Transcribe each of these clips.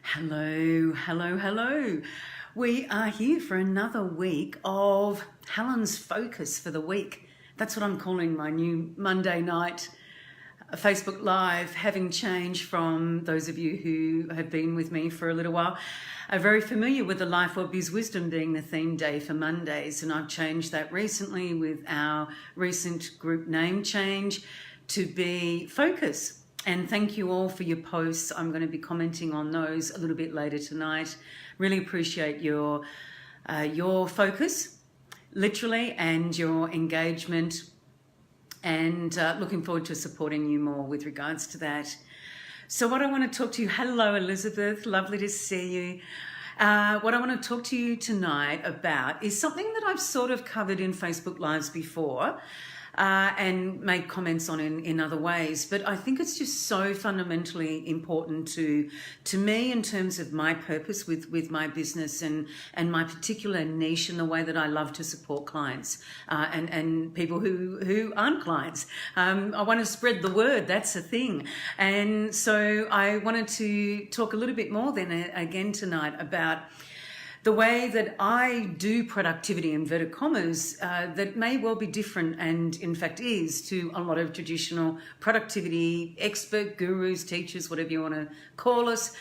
Hello, hello, hello. We are here for another week of Helen's Focus for the week. That's what I'm calling my new Monday night Facebook Live, having changed from those of you who have been with me for a little while are very familiar with the Life of Biz Wisdom being the theme day for Mondays, and I've changed that recently with our recent group name change to be Focus. And thank you all for your posts. I'm going to be commenting on those a little bit later tonight. Really appreciate your focus, literally, and your engagement, and looking forward to supporting you more with regards to that. So what I want to talk to you, hello Elizabeth, lovely to see you. What I want to talk to you tonight about is something that I've sort of covered in Facebook Lives before, and made comments on in other ways, but I think it's just so fundamentally important to me in terms of my purpose with my business and my particular niche and the way that I love to support clients and people who aren't clients. I want to spread the word, that's the thing. And so I wanted to talk a little bit more then again tonight about the way that I do productivity, inverted commas, that may well be different and in fact is to a lot of traditional productivity expert, gurus, teachers, whatever you want to call us,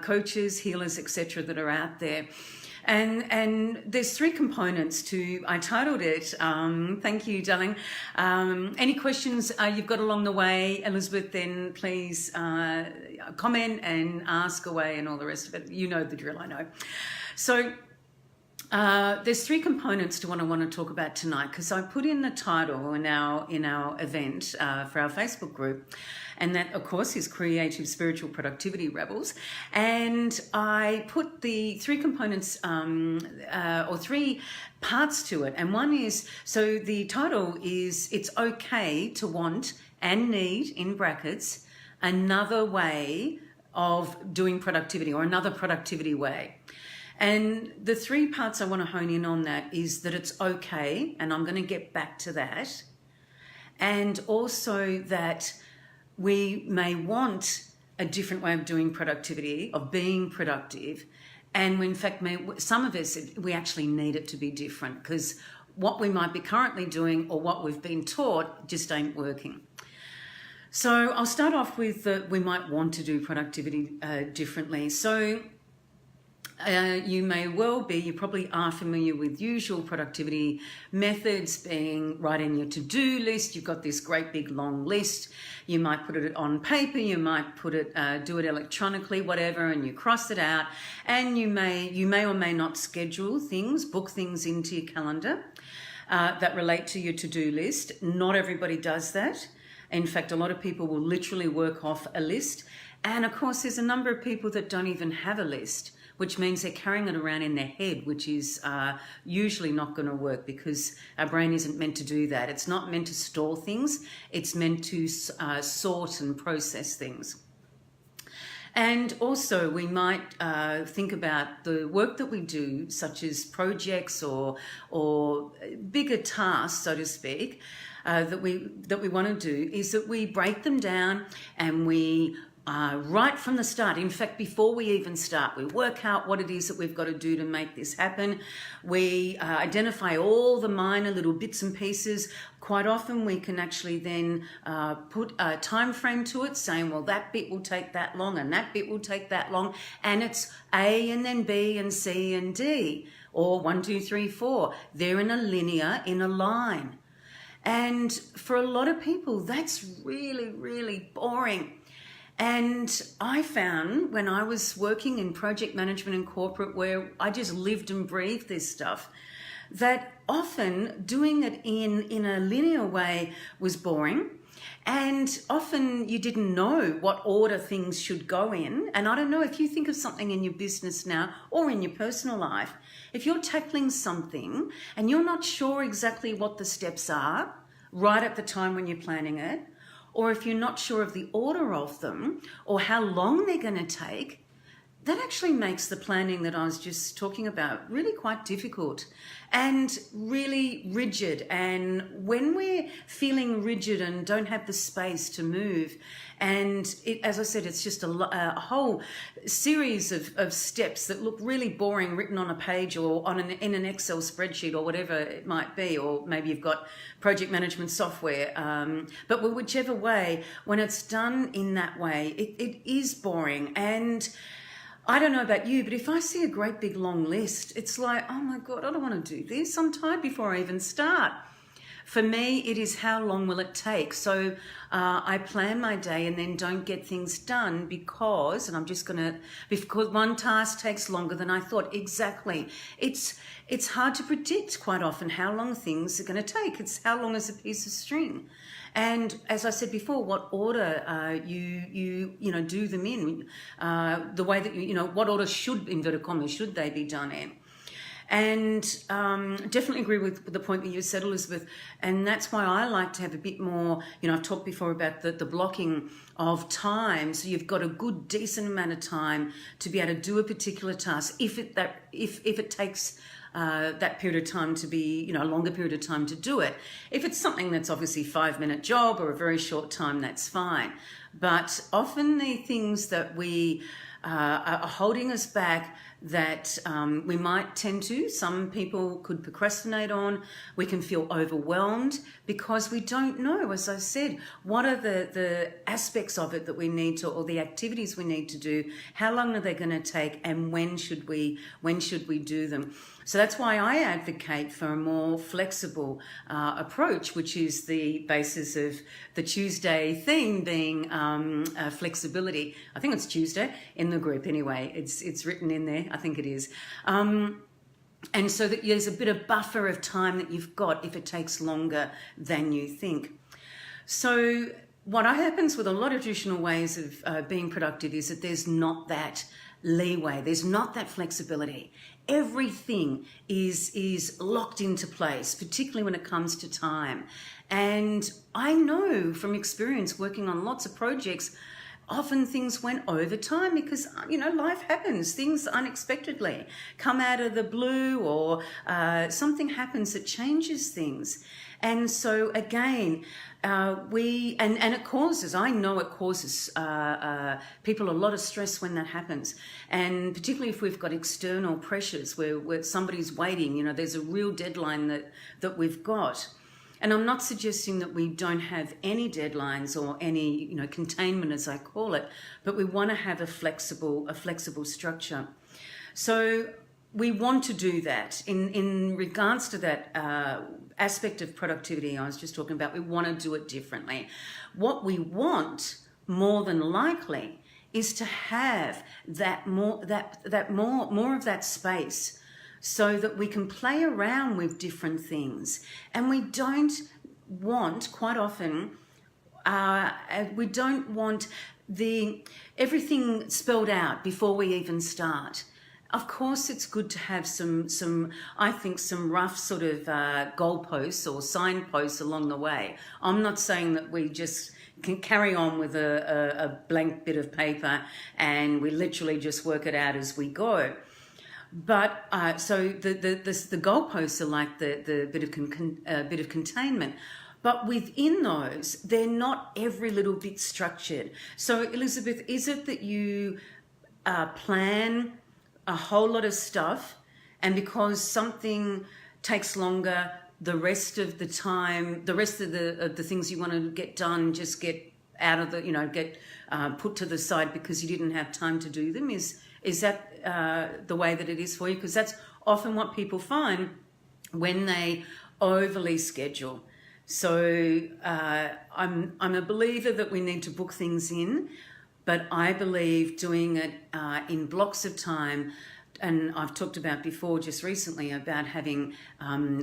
coaches, healers, etc. that are out there. And there's three components to, I titled it, thank you, darling. Any questions you've got along the way, Elizabeth, then please comment and ask away and all the rest of it. You know the drill, I know. So there's three components to what I want to talk about tonight, because I put in the title in our event for our Facebook group, and that of course is Creative Spiritual Productivity Rebels, and I put the three components or three parts to it, and one is, so the title is It's Okay to Want and Need, in brackets, another way of doing productivity, or another productivity way. And the three parts I want to hone in on that is that it's okay, and I'm going to get back to that, and also that we may want a different way of doing productivity, of being productive, and in fact some of us, we actually need it to be different, because what we might be currently doing or what we've been taught just ain't working. So I'll start off with we might want to do productivity differently. So you may well be, you probably are familiar with usual productivity methods, being writing your to-do list. You've got this great big long list. You might put it on paper, you might put it, do it electronically, whatever, and you cross it out. And you may or may not schedule things, book things into your calendar that relate to your to-do list. Not everybody does that. In fact, a lot of people will literally work off a list. And of course, there's a number of people that don't even have a list, which means they're carrying it around in their head, which is usually not going to work, because our brain isn't meant to do that. It's not meant to store things. It's meant to sort and process things. And also we might think about the work that we do, such as projects or bigger tasks, so to speak, that we want to do, is that we break them down and we right from the start. In fact, before we even start, we work out what it is that we've got to do to make this happen. We identify all the minor little bits and pieces. Quite often we can actually then put a time frame to it, saying, well, that bit will take that long and that bit will take that long, and it's A and then B and C and D, or 1, 2, 3, 4. They're in a line. And for a lot of people, that's really, really boring. And I found when I was working in project management and corporate, where I just lived and breathed this stuff, that often doing it in a linear way was boring. And often you didn't know what order things should go in. And I don't know if you think of something in your business now or in your personal life, if you're tackling something and you're not sure exactly what the steps are right at the time when you're planning it, or if you're not sure of the order of them or how long they're going to take, that actually makes the planning that I was just talking about really quite difficult and really rigid. And when we're feeling rigid and don't have the space to move, and as I said, it's just a whole series of steps that look really boring written on a page or in an Excel spreadsheet or whatever it might be, or maybe you've got project management software. But whichever way, when it's done in that way, it is boring. And I don't know about you, but if I see a great big long list, it's like, oh my God, I don't want to do this. I'm tired before I even start. For me, it is how long will it take? So I plan my day and then don't get things done because one task takes longer than I thought. Exactly. It's hard to predict quite often how long things are going to take. It's how long is a piece of string. And as I said before, what order you do them in, the way that what order should, inverted commas, should they be done in? And definitely agree with the point that you said, Elizabeth. And that's why I like to have a bit more, I've talked before about the blocking of time. So you've got a good, decent amount of time to be able to do a particular task. If it takes that period of time to be, a longer period of time to do it. If it's something that's obviously a 5-minute job or a very short time, that's fine. But often the things that we are holding us back that we might tend to, some people could procrastinate on, we can feel overwhelmed because we don't know, as I said, what are the aspects of it that we need to, or the activities we need to do, how long are they going to take, and when should we do them. So that's why I advocate for a more flexible approach, which is the basis of the Tuesday theme being flexibility. I think it's Tuesday in the group anyway. It's written in there. I think it is. And so that there's a bit of buffer of time that you've got if it takes longer than you think. So what happens with a lot of traditional ways of being productive is that there's not that leeway. There's not that flexibility. Everything is locked into place, particularly when it comes to time. And I know from experience working on lots of projects, often things went over time because, life happens. Things unexpectedly come out of the blue, or something happens that changes things. And so again, it causes, I know it causes people a lot of stress when that happens. And particularly if we've got external pressures where somebody's waiting, there's a real deadline that we've got. And I'm not suggesting that we don't have any deadlines or any, containment, as I call it, but we want to have a flexible structure. So we want to do that. In regards to that aspect of productivity I was just talking about, we want to do it differently. What we want, more than likely, is to have more of that space, so that we can play around with different things. And we don't want, quite often, we don't want everything spelled out before we even start. Of course, it's good to have some rough sort of goalposts or signposts along the way. I'm not saying that we just can carry on with a blank bit of paper and we literally just work it out as we go. But so the goalposts are like the bit of containment. But within those, they're not every little bit structured. So Elizabeth, is it that you plan a whole lot of stuff, and because something takes longer, the rest of the time, the rest of the things you want to get done just get out of get put to the side because you didn't have time to do them? Is that the way that it is for you? Because that's often what people find when they overly schedule. So I'm a believer that we need to book things in, but I believe doing it in blocks of time. And I've talked about before just recently about having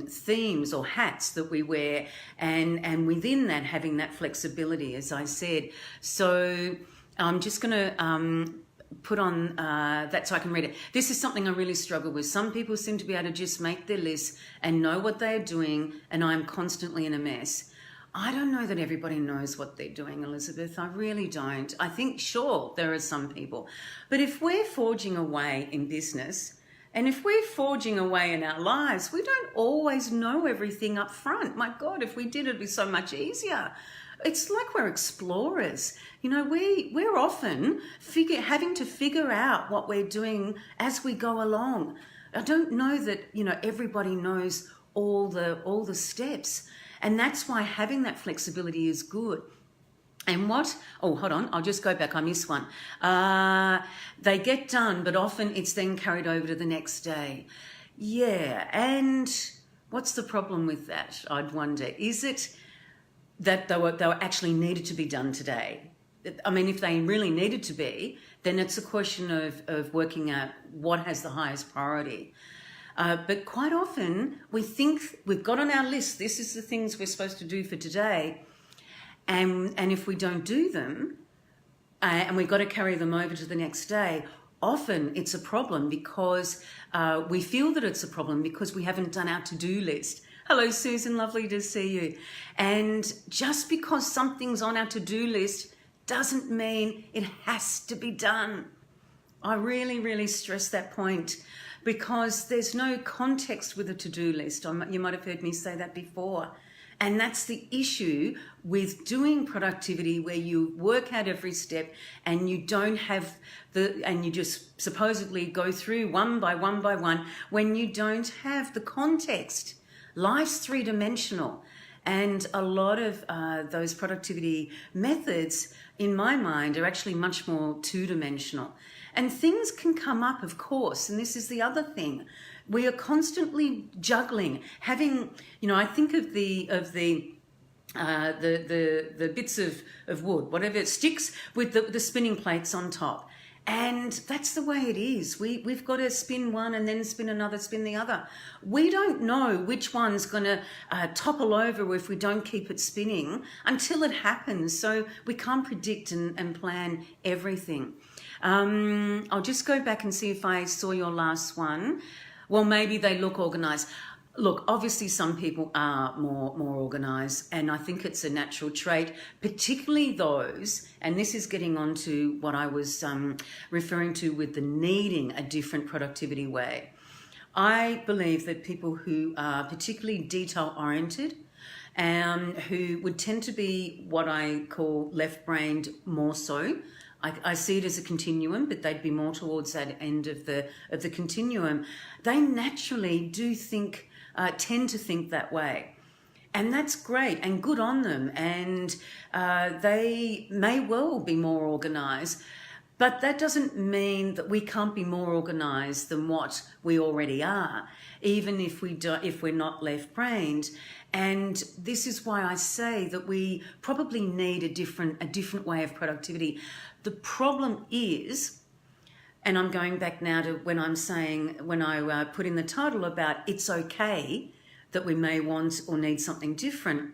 themes or hats that we wear, and within that having that flexibility, as I said. So I'm just going to put on that so I can read it. This is something I really struggle with. Some people seem to be able to just make their list and know what they are doing, and I'm constantly in a mess. I don't know that everybody knows what they're doing, Elizabeth. I really don't. I think, sure, there are some people. But if we're forging away in business and if we're forging away in our lives, we don't always know everything up front. My God, if we did, it'd be so much easier. It's like we're explorers. You know, we're often having to figure out what we're doing as we go along. I don't know that, you know, everybody knows all the steps. And that's why having that flexibility is good. And hold on, I'll just go back, I missed one. They get done, but often it's then carried over to the next day. Yeah, and what's the problem with that, I'd wonder? Is it that they were actually needed to be done today? I mean, if they really needed to be, then it's a question of working out what has the highest priority. But quite often we think we've got on our list, this is the things we're supposed to do for today. And if we don't do them, and we've got to carry them over to the next day, often it's a problem because we feel that it's a problem because we haven't done our to-do list. Hello, Susan, lovely to see you. And just because something's on our to-do list doesn't mean it has to be done. I really, really stress that point because there's no context with a to-do list. You might have heard me say that before. And that's the issue with doing productivity, where you work out every step and you don't have and you just supposedly go through one by one by one when you don't have the context. Life's three-dimensional, and a lot of those productivity methods, in my mind, are actually much more two-dimensional. And things can come up, of course, and this is the other thing. We are constantly juggling, having, you know, I think of the bits of wood, whatever, sticks with the spinning plates on top. And that's the way it is. We've got to spin one and then spin another, spin the other. We don't know which one's going to topple over if we don't keep it spinning until it happens. So we can't predict and plan everything. I'll just go back and see if I saw your last one. Well, maybe they look organised. Look, obviously some people are more organised, and I think it's a natural trait, particularly those, and this is getting on to what I was referring to with the needing a different productivity way. I believe that people who are particularly detail-oriented, who would tend to be what I call left-brained more so. I see it as a continuum, but they'd be more towards that end of the continuum. They naturally do tend to think that way. And that's great and good on them. And they may well be more organised, but that doesn't mean that we can't be more organised than what we already are, even if we're not left-brained. And this is why I say that we probably need a different way of productivity. The problem is, and I'm going back now to when I put in the title about it's okay that we may want or need something different,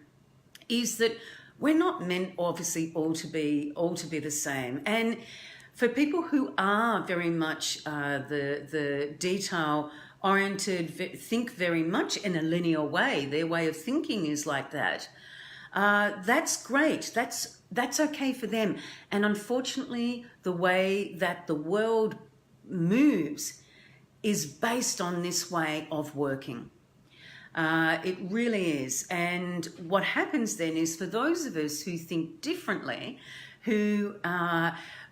is that we're not meant obviously all to be the same. And for people who are very much the detail oriented, think very much in a linear way, their way of thinking is like that. That's great. That's okay for them. And unfortunately, the way that the world moves is based on this way of working. It really is. And what happens then is, for those of us who think differently, who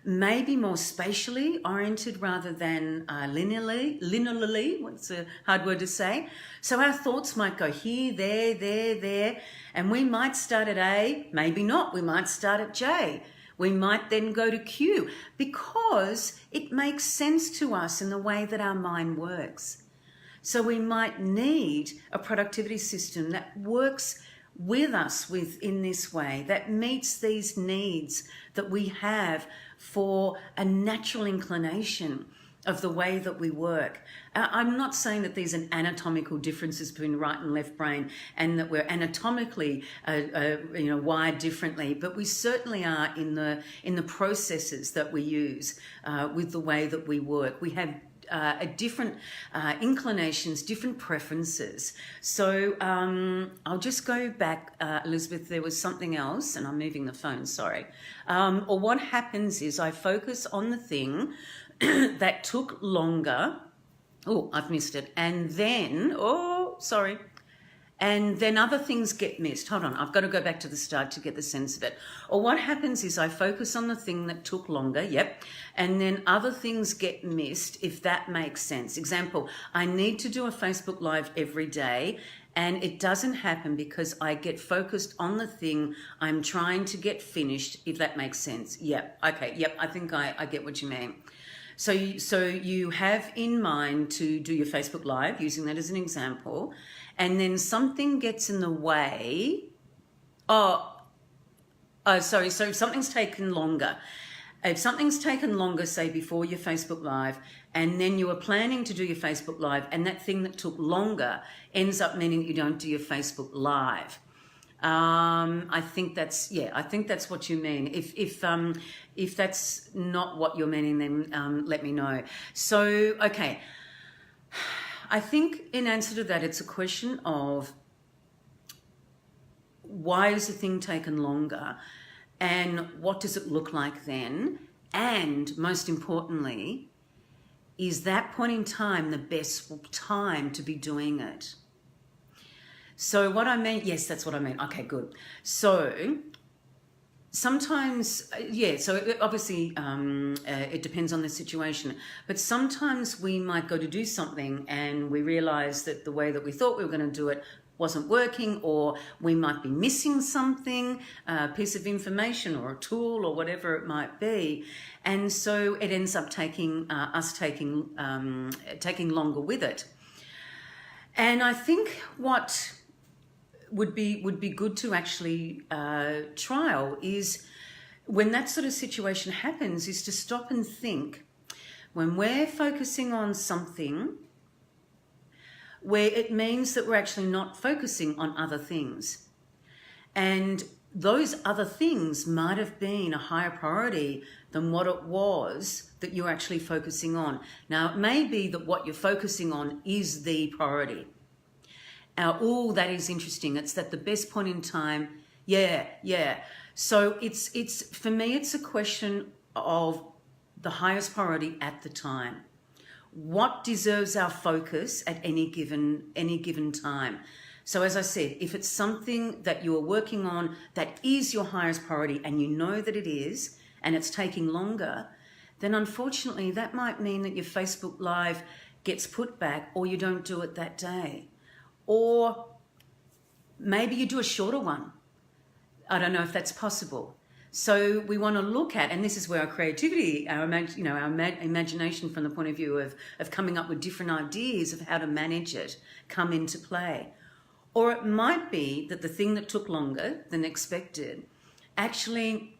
may be more spatially oriented rather than linearly, what's a hard word to say. So our thoughts might go here, there, and we might start at A, maybe not, we might start at J. We might then go to Q, because it makes sense to us in the way that our mind works. So we might need a productivity system that works with us in this way, that meets these needs that we have for a natural inclination of the way that we work. I'm not saying that there's an anatomical differences between right and left brain and that we're anatomically wired differently, but we certainly are in the processes that we use with the way that we work. We have different inclinations, different preferences. So I'll just go back, Elizabeth, there was something else, and I'm moving the phone, sorry. Or what happens is I focus on the thing that took longer. Oh, I've missed it. And then, and then other things get missed. Hold on, I've got to go back to the start to get the sense of it. Or what happens is I focus on the thing that took longer, yep, and then other things get missed, if that makes sense. Example, I need to do a Facebook Live every day, and it doesn't happen because I get focused on the thing I'm trying to get finished, if that makes sense. Yep, okay, yep, I think I get what you mean. So you have in mind to do your Facebook Live, using that as an example, and then something gets in the way. Sorry, so if something's taken longer. If something's taken longer, say before your Facebook Live, and then you were planning to do your Facebook Live, and that thing that took longer ends up meaning you don't do your Facebook Live. I think that's what you mean. If that's not what you're meaning, then let me know. So, okay. I think in answer to that, it's a question of why is the thing taken longer, and what does it look like then? And most importantly, is that point in time the best time to be doing it? So what I mean, yes, that's what I mean. Okay, good. So sometimes, so obviously it depends on the situation, but sometimes we might go to do something and we realize that the way that we thought we were going to do it wasn't working, or we might be missing something, a piece of information or a tool or whatever it might be. And so it ends up taking taking longer with it. And I think what would be good to actually trial is, when that sort of situation happens, is to stop and think, when we're focusing on something where it means that we're actually not focusing on other things, and those other things might have been a higher priority than what it was that you're actually focusing on. Now, it may be that what you're focusing on is the priority. That is interesting. It's that the best point in time. Yeah. So it's for me, it's a question of the highest priority at the time. What deserves our focus at any given time? So as I said, if it's something that you are working on that is your highest priority, and you know that it is, and it's taking longer, then unfortunately that might mean that your Facebook Live gets put back, or you don't do it that day. Or maybe you do a shorter one. I don't know if that's possible. So we want to look at, and this is where our creativity, our imagination from the point of view of coming up with different ideas of how to manage it, come into play. Or it might be that the thing that took longer than expected actually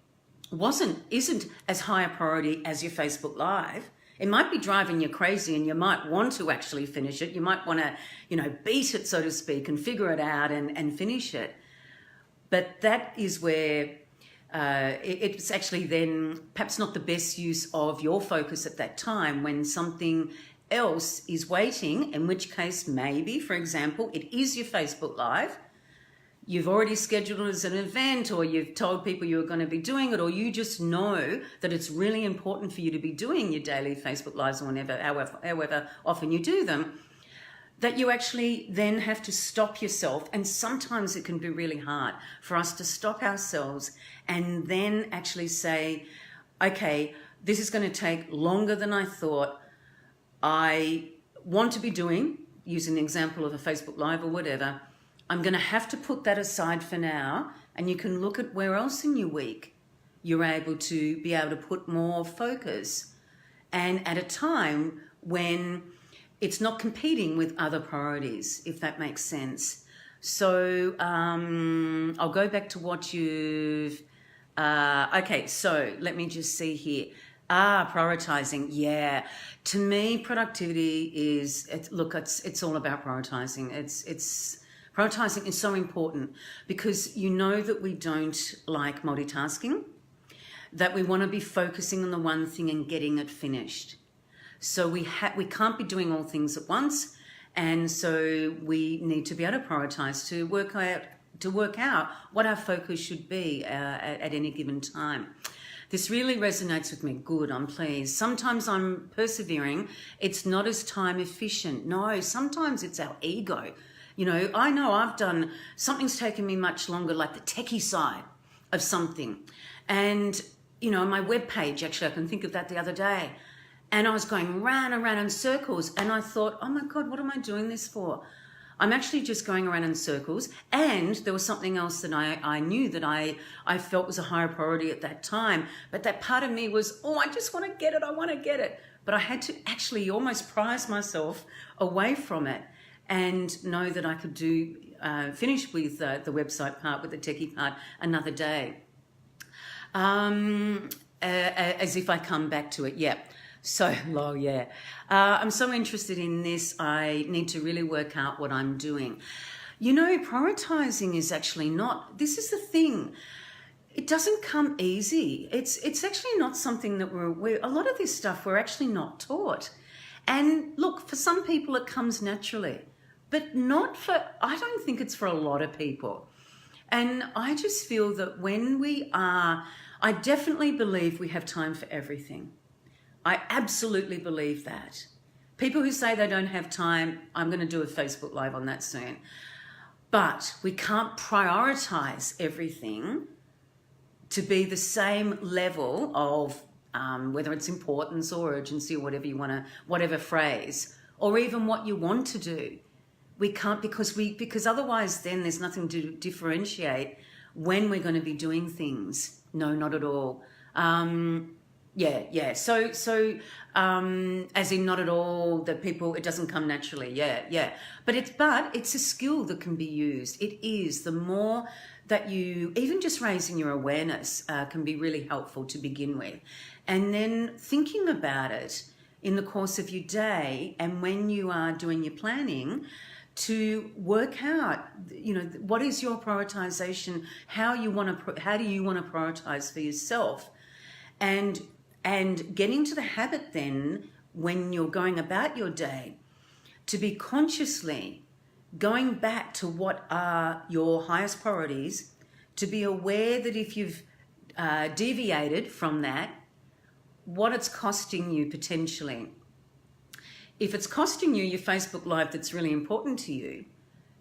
isn't as high a priority as your Facebook Live. It might be driving you crazy, and you might want to actually finish it. You might want to, beat it, so to speak, and figure it out and finish it. But that is where it's actually then perhaps not the best use of your focus at that time, when something else is waiting, in which case maybe, for example, it is your Facebook Live. You've already scheduled it as an event, or you've told people you're going to be doing it, or you just know that it's really important for you to be doing your daily Facebook Lives, or however often you do them, that you actually then have to stop yourself. And sometimes it can be really hard for us to stop ourselves and then actually say, okay, this is going to take longer than I thought. I want to be doing, using the example of a Facebook Live or whatever, I'm going to have to put that aside for now, and you can look at where else in your week you're able to put more focus, and at a time when it's not competing with other priorities, if that makes sense. So I'll go back to what you've... okay, so let me just see here. Prioritizing. Yeah. To me, productivity is... It's all about prioritizing. Prioritizing is so important, because you know that we don't like multitasking, that we want to be focusing on the one thing and getting it finished. So we can't be doing all things at once. And so we need to be able to prioritize to work out what our focus should be at any given time. This really resonates with me. Good, I'm pleased. Sometimes I'm persevering. It's not as time efficient. No, sometimes it's our ego. I know I've done, something's taken me much longer, like the techie side of something. And, my webpage, actually, I can think of that the other day. And I was going round and round in circles. And I thought, oh my God, what am I doing this for? I'm actually just going around in circles. And there was something else that I knew that I felt was a higher priority at that time. But that part of me was, I just want to get it. I want to get it. But I had to actually almost prize myself away from it and know that I could finish with the website part, with the techie part, another day. As if I come back to it. Yeah. So, I'm so interested in this. I need to really work out what I'm doing. Prioritizing is actually not, this is the thing. It doesn't come easy. It's actually not something that a lot of this stuff we're actually not taught. And look, for some people it comes naturally, but I don't think it's for a lot of people. And I just feel that I definitely believe we have time for everything. I absolutely believe that. People who say they don't have time, I'm going to do a Facebook Live on that soon. But we can't prioritize everything to be the same level of whether it's importance or urgency or whatever phrase, or even what you want to do. We can't because otherwise then there's nothing to differentiate when we're going to be doing things. No, not at all. So as in not at all, that people, it doesn't come naturally. Yeah. But it's a skill that can be used. It is. The more that even just raising your awareness can be really helpful to begin with. And then thinking about it in the course of your day and when you are doing your planning, to work out, what is your prioritization, how do you want to prioritize for yourself, and getting to the habit then when you're going about your day to be consciously going back to what are your highest priorities, to be aware that if you've deviated from that, what it's costing you potentially. If it's costing you your Facebook Live that's really important to you,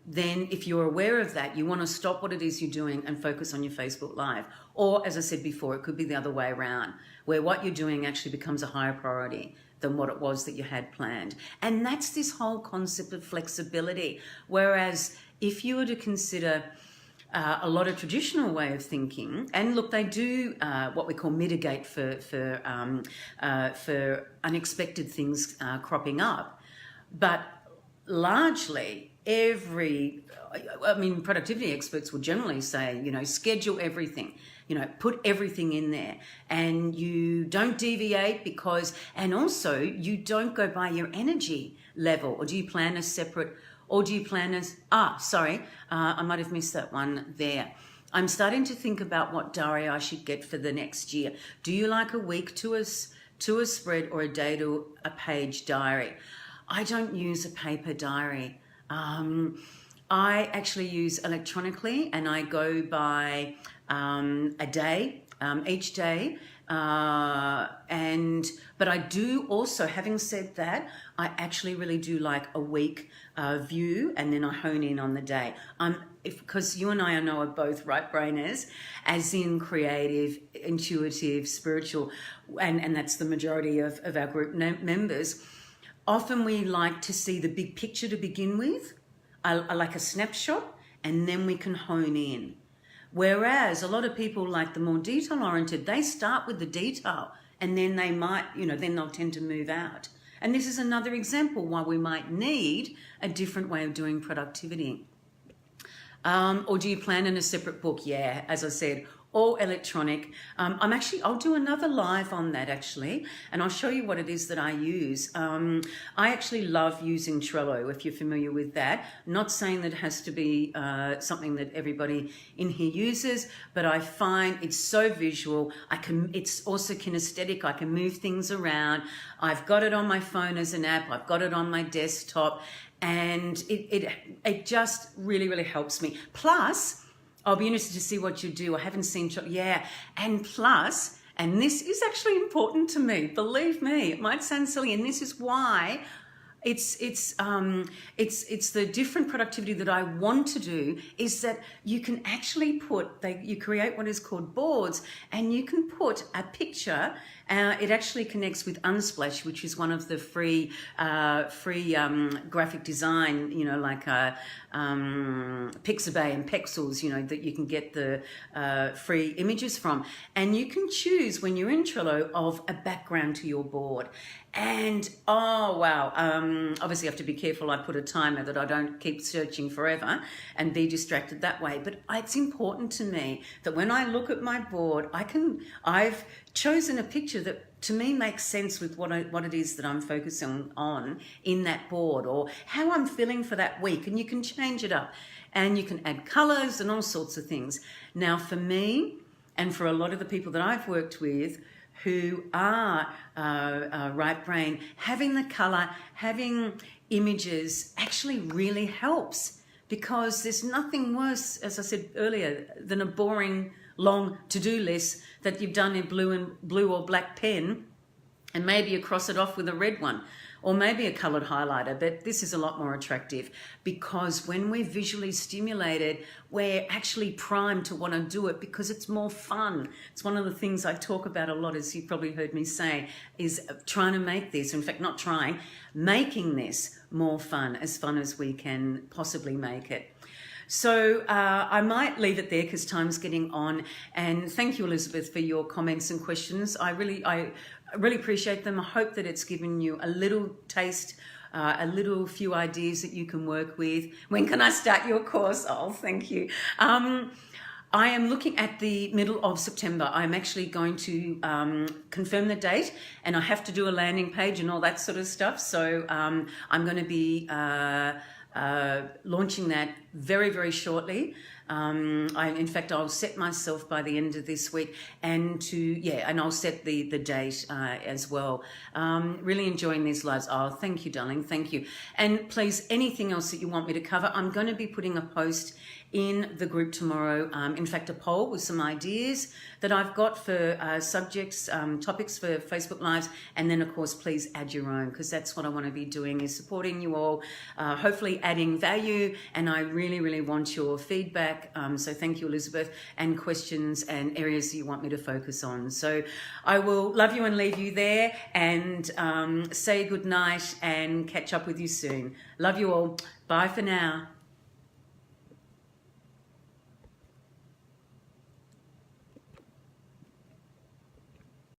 then if you're aware of that, you want to stop what it is you're doing and focus on your Facebook Live. Or, as I said before, it could be the other way around, where what you're doing actually becomes a higher priority than what it was that you had planned. And that's this whole concept of flexibility. Whereas if you were to consider a lot of traditional way of thinking, and look, they do what we call mitigate for unexpected things cropping up, but largely productivity experts will generally say, schedule everything, put everything in there, and you don't deviate and also you don't go by your energy level, or do you plan a separate. Or do you plan I might have missed that one there. I'm starting to think about what diary I should get for the next year. Do you like a week to a spread or a day to a page diary? I don't use a paper diary. I actually use electronically, and I go by a day, each day. But I do also, having said that, I actually really do like a week view, and then I hone in on the day. Because you and I know are both right-brainers, as in creative, intuitive, spiritual, and that's the majority of our group members. Often we like to see the big picture to begin with. I like a snapshot, and then we can hone in. Whereas a lot of people like the more detail-oriented, they start with the detail, and then they might, then they'll tend to move out. And this is another example why we might need a different way of doing productivity. Or do you plan in a separate book? Yeah, as I said, or electronic. I'll do another live on that actually, and I'll show you what it is that I use. I actually love using Trello, if you're familiar with that. Not saying that it has to be something that everybody in here uses, but I find it's so visual. It's also kinesthetic. I can move things around. I've got it on my phone as an app. I've got it on my desktop, and it just really, really helps me. Plus, I'll be interested to see what you do. I haven't seen, and plus, and this is actually important to me, believe me, it might sound silly, and this is why it's the different productivity that I want to do, is that you can actually you create what is called boards, and you can put a picture. It actually connects with Unsplash, which is one of the free graphic design, like Pixabay and Pexels, that you can get the free images from. And you can choose, when you're in Trello, of a background to your board. And oh wow, obviously you have to be careful. I put a timer that I don't keep searching forever and be distracted that way. But it's important to me that when I look at my board, I've chosen a picture that to me makes sense with what it is that I'm focusing on in that board, or how I'm feeling for that week. And you can change it up, and you can add colors and all sorts of things. Now for me, and for a lot of the people that I've worked with who are right brain, having the color, having images actually really helps, because there's nothing worse, as I said earlier, than a boring long to-do list that you've done in blue or black pen, and maybe you cross it off with a red one, or maybe a colored highlighter. But this is a lot more attractive, because when we're visually stimulated, we're actually primed to want to do it because it's more fun. It's one of the things I talk about a lot, as you've probably heard me say, is trying to make this, in fact, not trying, making this more fun as we can possibly make it. So I might leave it there because time's getting on. And thank you, Elizabeth, for your comments and questions. I really appreciate them. I hope that it's given you a little taste, a little few ideas that you can work with. When can I start your course? Oh, thank you. I am looking at the middle of September. I'm actually going to confirm the date, and I have to do a landing page and all that sort of stuff. So I'm going to be launching that very, very shortly. In fact, I'll set myself by the end of this week, and I'll set the date as well. Really enjoying these lives. Oh, thank you, darling. Thank you. And please, anything else that you want me to cover, I'm going to be putting a post in the group tomorrow. In fact, a poll with some ideas that I've got for subjects, topics for Facebook Lives. And then, of course, please add your own, because that's what I want to be doing, is supporting you all, hopefully adding value. And I really, really want your feedback. So thank you, Elizabeth, and questions and areas that you want me to focus on. So I will love you and leave you there, and say good night and catch up with you soon. Love you all. Bye for now.